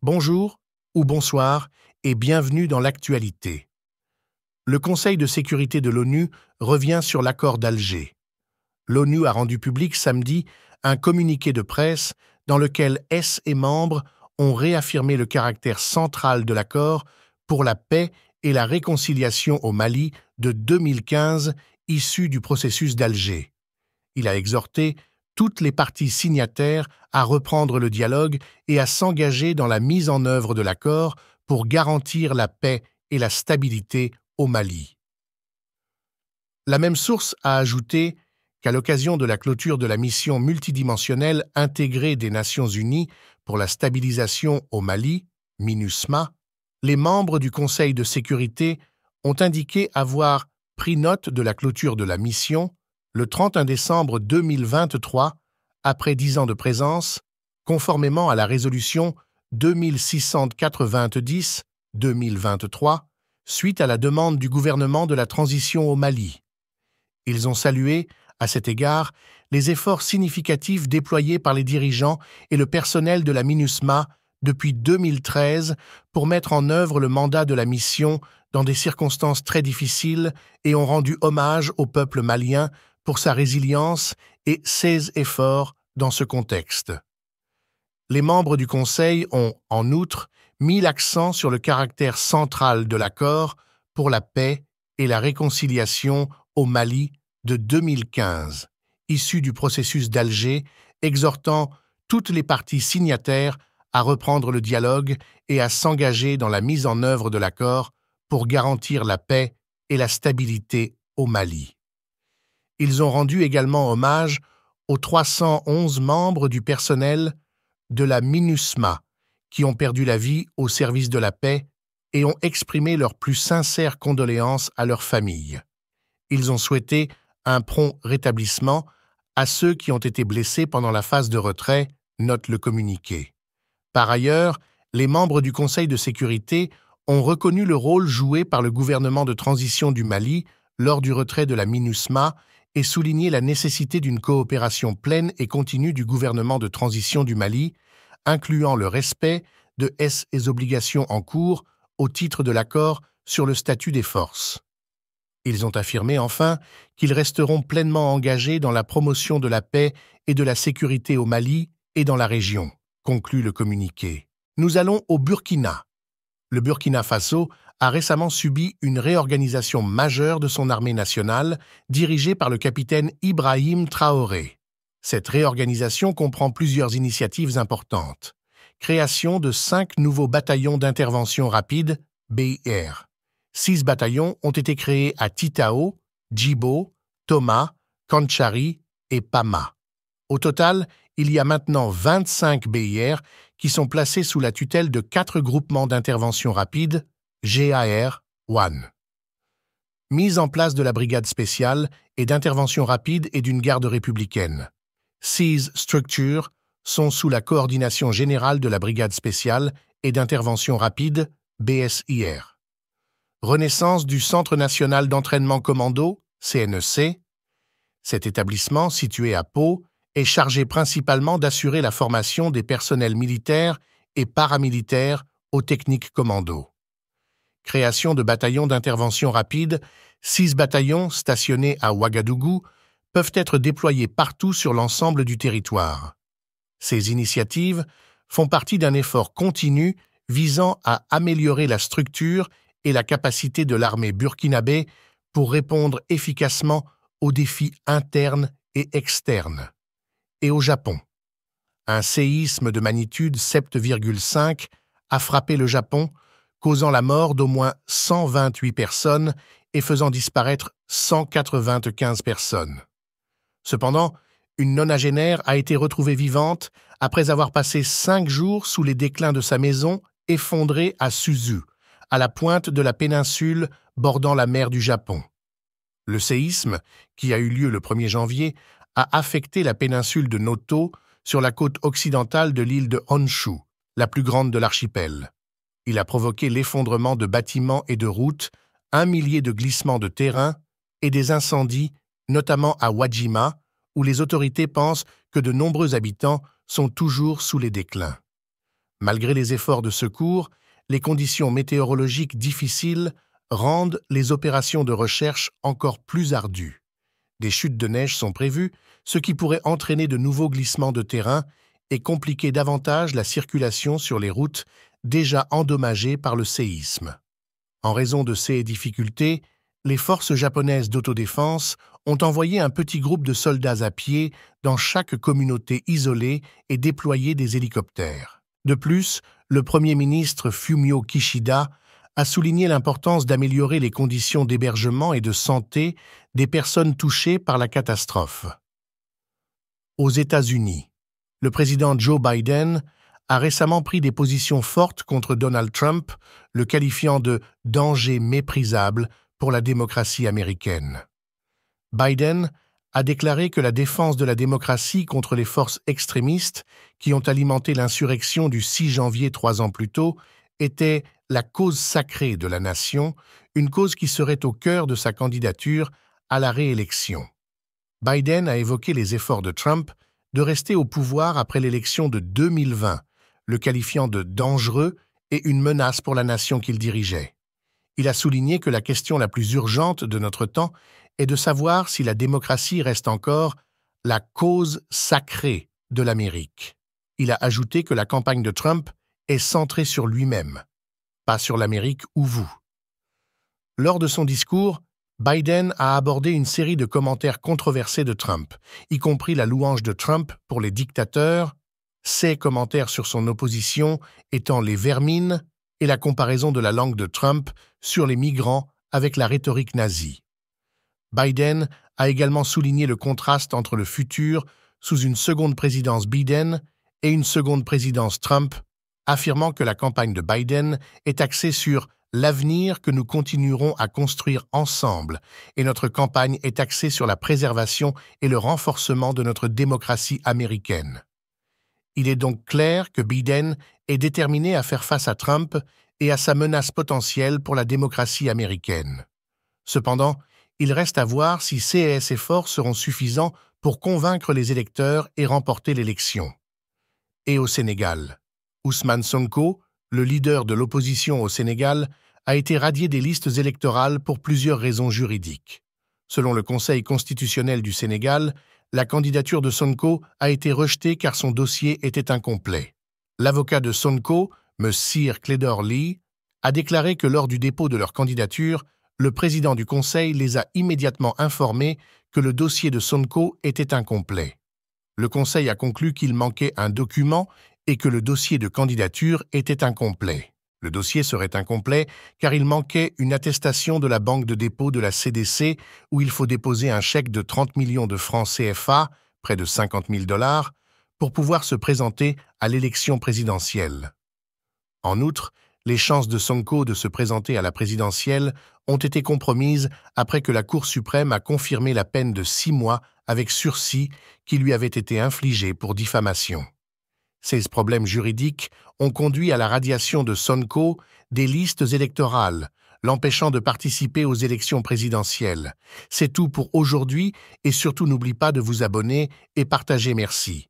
Bonjour ou bonsoir et bienvenue dans l'actualité. Le Conseil de sécurité de l'ONU revient sur l'accord d'Alger. L'ONU a rendu public samedi un communiqué de presse dans lequel ses membres ont réaffirmé le caractère central de l'accord pour la paix et la réconciliation au Mali de 2015 issu du processus d'Alger. Il a exhorté toutes les parties signataires à reprendre le dialogue et à s'engager dans la mise en œuvre de l'accord pour garantir la paix et la stabilité au Mali. La même source a ajouté qu'à l'occasion de la clôture de la mission multidimensionnelle intégrée des Nations Unies pour la stabilisation au Mali, MINUSMA, les membres du Conseil de sécurité ont indiqué avoir pris note de la clôture de la mission le 31 décembre 2023, après 10 ans de présence, conformément à la résolution 2690-2023, suite à la demande du gouvernement de la transition au Mali. Ils ont salué, à cet égard, les efforts significatifs déployés par les dirigeants et le personnel de la MINUSMA depuis 2013 pour mettre en œuvre le mandat de la mission dans des circonstances très difficiles et ont rendu hommage au peuple malien pour sa résilience et ses efforts dans ce contexte. Les membres du Conseil ont, en outre, mis l'accent sur le caractère central de l'accord pour la paix et la réconciliation au Mali de 2015, issu du processus d'Alger, exhortant toutes les parties signataires à reprendre le dialogue et à s'engager dans la mise en œuvre de l'accord pour garantir la paix et la stabilité au Mali. Ils ont rendu également hommage aux 311 membres du personnel de la MINUSMA qui ont perdu la vie au service de la paix et ont exprimé leurs plus sincères condoléances à leurs familles. Ils ont souhaité un prompt rétablissement à ceux qui ont été blessés pendant la phase de retrait, note le communiqué. Par ailleurs, les membres du Conseil de sécurité ont reconnu le rôle joué par le gouvernement de transition du Mali lors du retrait de la MINUSMA et souligné la nécessité d'une coopération pleine et continue du gouvernement de transition du Mali, incluant le respect de ses obligations en cours au titre de l'accord sur le statut des forces. Ils ont affirmé enfin qu'ils resteront pleinement engagés dans la promotion de la paix et de la sécurité au Mali et dans la région, conclut le communiqué. Nous allons au Burkina. Le Burkina Faso a récemment subi une réorganisation majeure de son armée nationale, dirigée par le capitaine Ibrahim Traoré. Cette réorganisation comprend plusieurs initiatives importantes. Création de 5 nouveaux bataillons d'intervention rapide, BIR. 6 bataillons ont été créés à Titao, Djibo, Toma, Kantchari et Pama. Au total, il y a maintenant 25 BIR qui sont placés sous la tutelle de 4 groupements d'intervention rapide, GAR-1. Mise en place de la brigade spéciale et d'intervention rapide et d'une garde républicaine. 6 structures sont sous la coordination générale de la brigade spéciale et d'intervention rapide, BSIR. Renaissance du Centre national d'entraînement commando, CNEC. Cet établissement, situé à Pau, est chargé principalement d'assurer la formation des personnels militaires et paramilitaires aux techniques commando. Création de bataillons d'intervention rapide, 6 bataillons stationnés à Ouagadougou peuvent être déployés partout sur l'ensemble du territoire. Ces initiatives font partie d'un effort continu visant à améliorer la structure et la capacité de l'armée burkinabé pour répondre efficacement aux défis internes et externes. Et au Japon, un séisme de magnitude 7,5 a frappé le Japon, causant la mort d'au moins 128 personnes et faisant disparaître 195 personnes. Cependant, une nonagénaire a été retrouvée vivante après avoir passé 5 jours sous les déclins de sa maison effondrée à Suzu, à la pointe de la péninsule bordant la mer du Japon. Le séisme, qui a eu lieu le 1er janvier, a affecté la péninsule de Noto sur la côte occidentale de l'île de Honshu, la plus grande de l'archipel. Il a provoqué l'effondrement de bâtiments et de routes, 1 millier de glissements de terrain et des incendies, notamment à Wajima, où les autorités pensent que de nombreux habitants sont toujours sous les déclins. Malgré les efforts de secours, les conditions météorologiques difficiles rendent les opérations de recherche encore plus ardues. Des chutes de neige sont prévues, ce qui pourrait entraîner de nouveaux glissements de terrain et compliquer davantage la circulation sur les routes déjà endommagées par le séisme. En raison de ces difficultés, les forces japonaises d'autodéfense ont envoyé un petit groupe de soldats à pied dans chaque communauté isolée et déployé des hélicoptères. De plus, le Premier ministre Fumio Kishida a souligné l'importance d'améliorer les conditions d'hébergement et de santé des personnes touchées par la catastrophe. Aux États-Unis, le président Joe Biden a récemment pris des positions fortes contre Donald Trump, le qualifiant de « danger méprisable » pour la démocratie américaine. Biden a déclaré que la défense de la démocratie contre les forces extrémistes qui ont alimenté l'insurrection du 6 janvier 3 ans plus tôt était la cause sacrée de la nation, une cause qui serait au cœur de sa candidature à la réélection. Biden a évoqué les efforts de Trump de rester au pouvoir après l'élection de 2020, le qualifiant de dangereux et une menace pour la nation qu'il dirigeait. Il a souligné que la question la plus urgente de notre temps est de savoir si la démocratie reste encore la cause sacrée de l'Amérique. Il a ajouté que la campagne de Trump est centrée sur lui-même, pas sur l'Amérique ou vous. Lors de son discours, Biden a abordé une série de commentaires controversés de Trump, y compris la louange de Trump pour les dictateurs, ses commentaires sur son opposition étant les vermines et la comparaison de la langue de Trump sur les migrants avec la rhétorique nazie. Biden a également souligné le contraste entre le futur sous une seconde présidence Biden et une seconde présidence Trump, affirmant que la campagne de Biden est axée sur l'avenir que nous continuerons à construire ensemble et notre campagne est axée sur la préservation et le renforcement de notre démocratie américaine. Il est donc clair que Biden est déterminé à faire face à Trump et à sa menace potentielle pour la démocratie américaine. Cependant, il reste à voir si ces efforts seront suffisants pour convaincre les électeurs et remporter l'élection. Et au Sénégal, Ousmane Sonko, le leader de l'opposition au Sénégal, a été radié des listes électorales pour plusieurs raisons juridiques. Selon le Conseil constitutionnel du Sénégal, la candidature de Sonko a été rejetée car son dossier était incomplet. L'avocat de Sonko, M. Clédor Ly, a déclaré que lors du dépôt de leur candidature, le président du Conseil les a immédiatement informés que le dossier de Sonko était incomplet. Le Conseil a conclu qu'il manquait un document et que le dossier de candidature était incomplet. Le dossier serait incomplet car il manquait une attestation de la banque de dépôt de la CDC où il faut déposer un chèque de 30 millions de francs CFA, près de 50 000 $, pour pouvoir se présenter à l'élection présidentielle. En outre, les chances de Sonko de se présenter à la présidentielle ont été compromises après que la Cour suprême a confirmé la peine de 6 mois avec sursis qui lui avait été infligée pour diffamation. Ces problèmes juridiques ont conduit à la radiation de Sonko des listes électorales, l'empêchant de participer aux élections présidentielles. C'est tout pour aujourd'hui et surtout n'oublie pas de vous abonner et partager. Merci.